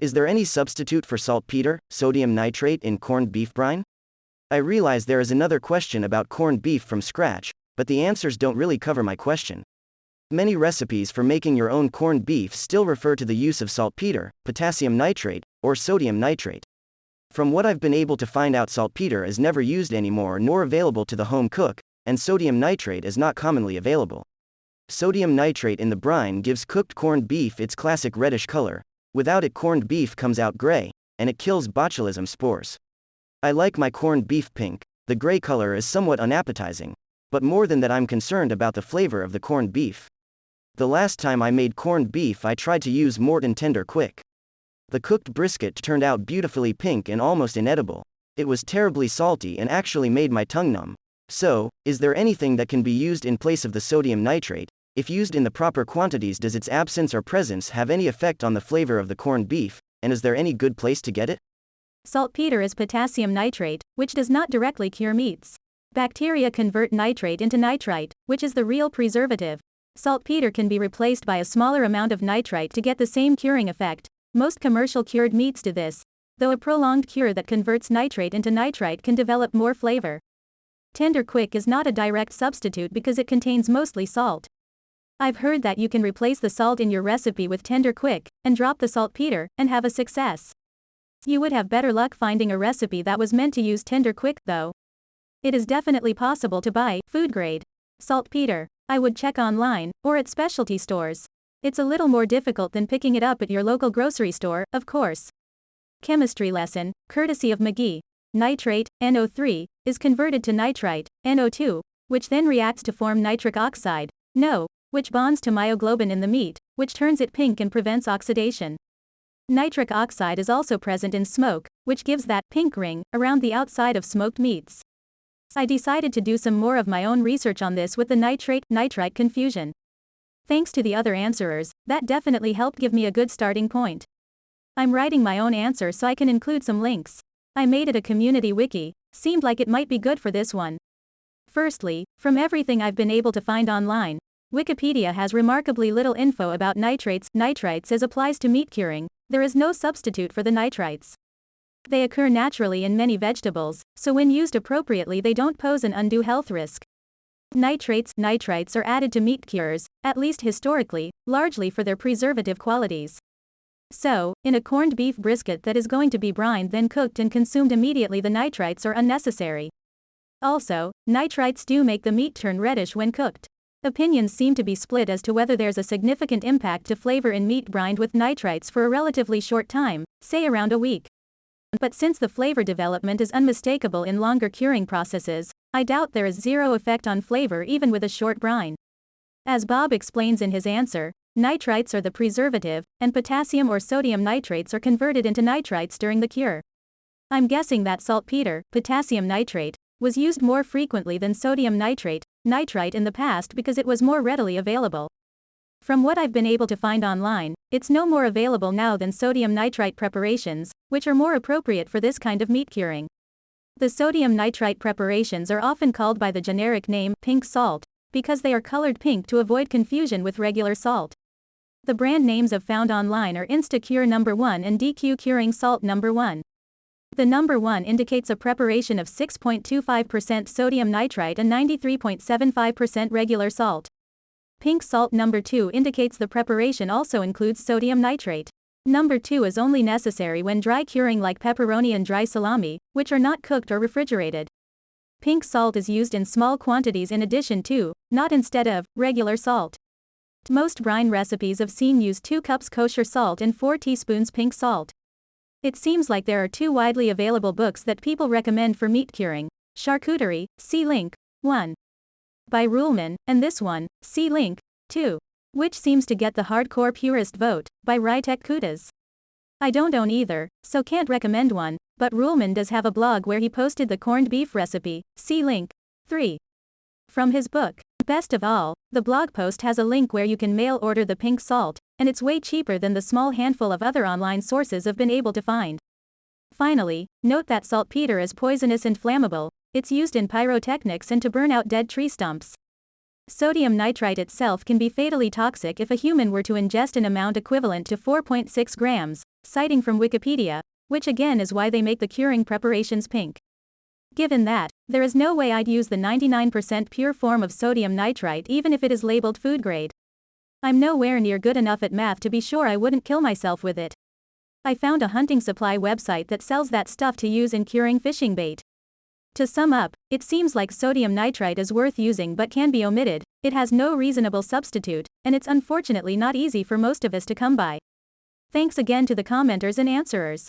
Is there any substitute for saltpeter, sodium nitrate in corned beef brine? I realize there is another question about corned beef from scratch, but the answers don't really cover my question. Many recipes for making your own corned beef still refer to the use of saltpeter, potassium nitrate, or sodium nitrate. From what I've been able to find out, saltpeter is never used anymore nor available to the home cook, and sodium nitrate is not commonly available. Sodium nitrate in the brine gives cooked corned beef its classic reddish color. Without it, corned beef comes out gray, and it kills botulism spores. I like my corned beef pink. The gray color is somewhat unappetizing. But more than that, I'm concerned about the flavor of the corned beef. The last time I made corned beef, I tried to use Morton Tender quick. The cooked brisket turned out beautifully pink and almost inedible. It was terribly salty and actually made my tongue numb. So, is there anything that can be used in place of the sodium nitrate? If used in the proper quantities, does its absence or presence have any effect on the flavor of the corned beef, and is there any good place to get it? Saltpeter is potassium nitrate, which does not directly cure meats. Bacteria convert nitrate into nitrite, which is the real preservative. Saltpeter can be replaced by a smaller amount of nitrite to get the same curing effect. Most commercial cured meats do this, though a prolonged cure that converts nitrate into nitrite can develop more flavor. Tender Quick is not a direct substitute because it contains mostly salt. I've heard that you can replace the salt in your recipe with Tender Quick, and drop the saltpeter, and have a success. You would have better luck finding a recipe that was meant to use Tender Quick, though. It is definitely possible to buy food grade saltpeter. I would check online, or at specialty stores. It's a little more difficult than picking it up at your local grocery store, of course. Chemistry lesson, courtesy of McGee. Nitrate, NO3, is converted to nitrite, NO2, which then reacts to form nitric oxide, NO, which bonds to myoglobin in the meat, which turns it pink and prevents oxidation. Nitric oxide is also present in smoke, which gives that pink ring around the outside of smoked meats. I decided to do some more of my own research on this with the nitrate-nitrite confusion. Thanks to the other answerers, that definitely helped give me a good starting point. I'm writing my own answer so I can include some links. I made it a community wiki, seemed like it might be good for this one. Firstly, from everything I've been able to find online, Wikipedia has remarkably little info about nitrites as applies to meat curing. There is no substitute for the nitrites. They occur naturally in many vegetables, so when used appropriately they don't pose an undue health risk. Nitrites are added to meat cures, at least historically, largely for their preservative qualities. So, in a corned beef brisket that is going to be brined then cooked and consumed immediately, the nitrites are unnecessary. Also, nitrites do make the meat turn reddish when cooked. Opinions seem to be split as to whether there's a significant impact to flavor in meat brined with nitrites for a relatively short time, say around a week. But since the flavor development is unmistakable in longer curing processes, I doubt there is zero effect on flavor even with a short brine. As Bob explains in his answer, nitrites are the preservative, and potassium or sodium nitrates are converted into nitrites during the cure. I'm guessing that saltpeter, potassium nitrate, was used more frequently than sodium nitrate, nitrite in the past because it was more readily available. From what I've been able to find online, it's no more available now than sodium nitrite preparations, which are more appropriate for this kind of meat curing. The sodium nitrite preparations are often called by the generic name pink salt, because they are colored pink to avoid confusion with regular salt. The brand names I've found online are InstaCure No. 1 and DQ Curing Salt No. 1. The No. 1 indicates a preparation of 6.25% sodium nitrite and 93.75% regular salt. Pink salt No. 2 indicates the preparation also includes sodium nitrate. No. 2 is only necessary when dry curing like pepperoni and dry salami, which are not cooked or refrigerated. Pink salt is used in small quantities in addition to, not instead of, regular salt. Most brine recipes I've seen use 2 cups kosher salt and 4 teaspoons pink salt. It seems like there are 2 widely available books that people recommend for meat curing: Charcuterie, see link 1. By Ruhlman, and this one, see link 2. Which seems to get the hardcore purist vote, by Rytek Kutas. I don't own either, so can't recommend one, but Ruhlman does have a blog where he posted the corned beef recipe, see link 3. From his book. Best of all, the blog post has a link where you can mail order the pink salt, and it's way cheaper than the small handful of other online sources I've been able to find. Finally, note that saltpeter is poisonous and flammable. It's used in pyrotechnics and to burn out dead tree stumps. Sodium nitrite itself can be fatally toxic if a human were to ingest an amount equivalent to 4.6 grams, citing from Wikipedia, which again is why they make the curing preparations pink. Given that, there is no way I'd use the 99% pure form of sodium nitrite even if it is labeled food grade. I'm nowhere near good enough at math to be sure I wouldn't kill myself with it. I found a hunting supply website that sells that stuff to use in curing fishing bait. To sum up, it seems like sodium nitrite is worth using but can be omitted, it has no reasonable substitute, and it's unfortunately not easy for most of us to come by. Thanks again to the commenters and answerers.